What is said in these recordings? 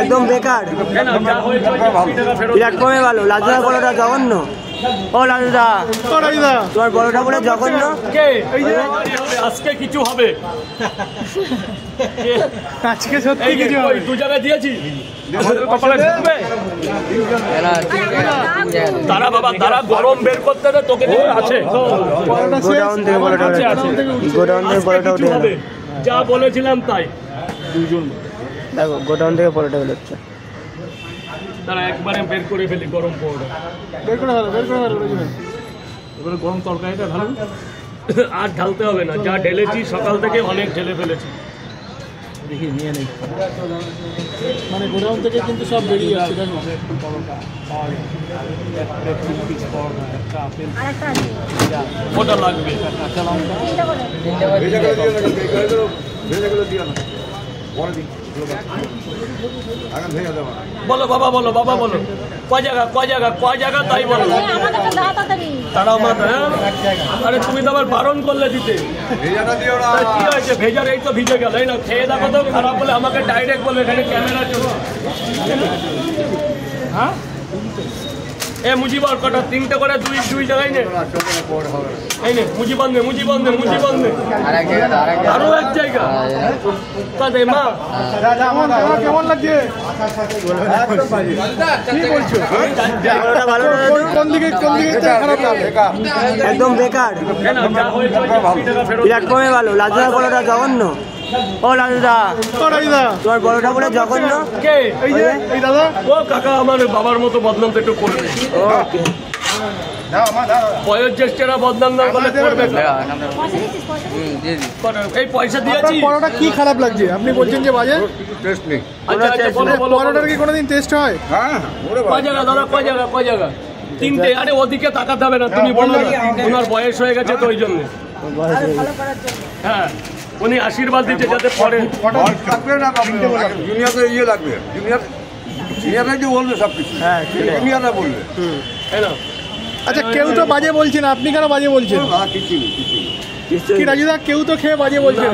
একদম বেকার। প্ল্যাটফর্মে ভালো, লাজুদা বড়টা জঘন্য। ও লাজুদা, তোমার বড়টা বলে জঘন্য। আজকে কিছু হবে, আজকে সত্যি কিছু হবে। দু জায়গায় দিয়েছি, তারা বাবা তারা গরম বের করতে দে, তোকে আছে গোডাউন থেকে বড়টা গোডাউন থেকে বড়টা উঠে হবে, যা বলেছিলাম তাই। দুজন দেখো গোডাউন থেকে বড়টা বেরোচ্ছে, তারা একবারে বের করে ফেলি গরম পাউডার বের করে এবারে গরম তরকারিটা ভালো আর ঢালতে হবে না, যা ঢেলেছি সকাল থেকে অনেক ঢেলে ফেলেছি। দেখি নিয়ে নেই, মানে গোডাউন থেকে কিন্তু সব বেরিয়ে আসছে। ওটা লাগবে, বলো বাবা, বলো বাবা, বলো কয় জায়গা তাই বলো। তারাও মাথা, আরে তুমি তো আবার বারণ করলে দিতে, কি হয়েছে ভেজার, এই তো ভিজে গেল। এই না খেয়ে দেখো তো, খারাপ বলে আমাকে ডাইরেক্ট বলে এখানে ক্যামেরা চলছে। হ্যাঁ এ মুজিবর কটা তিনটে করে দুই জায়গায় নে, এই নে মুজি বন্ধে আরো এক জায়গা কাদে মা। কেমন লাগছে, কি বলছো? একদম বেকার। প্ল্যাটফর্মে ভালো, লাজুদা বড়টা জঘন্য। ও লাজুদা, তোমার বড়টা বলে জঘন্য। ও কাকা আমার বাবার মতো বদনাম তো একটু করবে, বয়োজ্যেষ্ঠরা বদনাম না করলে করবে। এই পয়সা দিয়েছি, পরোটা কি খারাপ লাগছে? আপনি বলছেন যে বাজে টেস্ট নেই। পরোটার কি কোনোদিন টেস্ট হয়? কয় জায়গা দাদা, কয় জায়গা? তিনটে। আরে ওদিকে তাকাতে হবে না, তুমি বলো না, ওনার বয়স হয়ে গেছে তো ওই জন্য। হ্যাঁ উনি আশীর্বাদ দিচ্ছে যাতে পরে ইয়ে লাগবে, বলবে সবকিছু, বলবে। আচ্ছা কেউ তো বাজে বলছেন, আপনি কেন বাজে বলছেন? কি রাজুদা, কেউ তো খেয়ে বাজে বলছেন।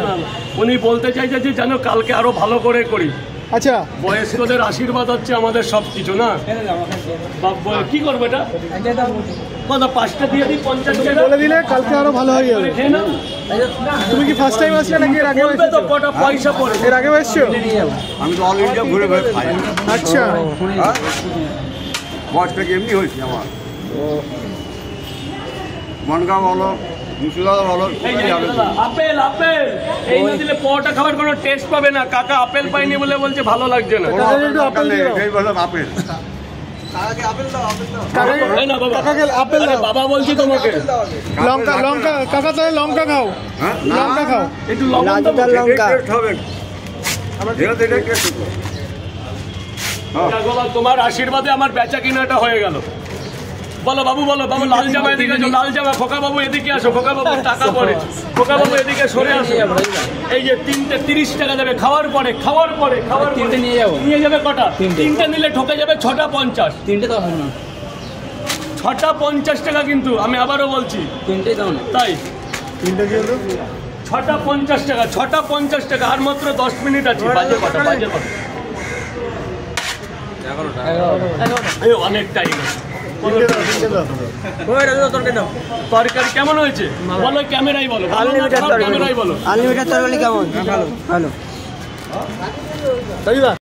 উনি বলতে চাইছে যে যেন কালকে আরো ভালো করে করি। আচ্ছা বয়স্কদের আশীর্বাদ হচ্ছে আমাদের সবকিছু না। কি করবো এটা, কথা 5টা দিয়ে দিই, 50 বলে দিলে কালকে আরো ভালো হয়ে যাবে। তুমি কি ফার্স্ট টাইম আসলে নাকি এর আগে এসেছো? তো কটা পয়সা পড়ে, এর আগে এসেছো? আমি তো অল ইন্ডিয়া ঘুরে খাই। আচ্ছা বয়সটা এমনি হয়েছে আমার। মনগাঁও বলো, মুর্শিদাবাদ বলো, আপেল এই না দিলে পরোটা খাবার কোনো টেস্ট পাবে না। কাকা আপেল পাইনি বলে বলছে ভালো লাগছে না। বাবা বলছি তোমাকে লঙ্কা কাকা, তাহলে লঙ্কা খাও, লঙ্কা খাও একটু লঙ্কা। তোমার আশীর্বাদে আমার বেচা কিনাটা হয়ে গেল। বলো বাবু, লাল জামা এদিকে আসো, লাল জামা। খোকা বাবু এদিকে আসো, খোকা বাবু টাকা পরে, খোকা বাবু এদিকে সরে আসো। এই যে 3টে 30 টাকা দেবে খাওয়ার পরে। তিনটে নিয়ে যাবে কটা? 3টে নিলে ঠকে যাবে 6টা 50। 3টে দাও না, 6টা 50 টাকা কিন্তু, আমি আবারও বলছি 3টে দাও না। তাই 6টা 50 টাকা, 6টা 50 টাকা। আর মাত্র 10 মিনিট আছে। বাজে কটা? অনেক টাইম আছে। তরকারি কেমন হয়েছে বলো, ক্যামেরাই বলো। আনলিমিটেড তরকারি কেমন? ভালো।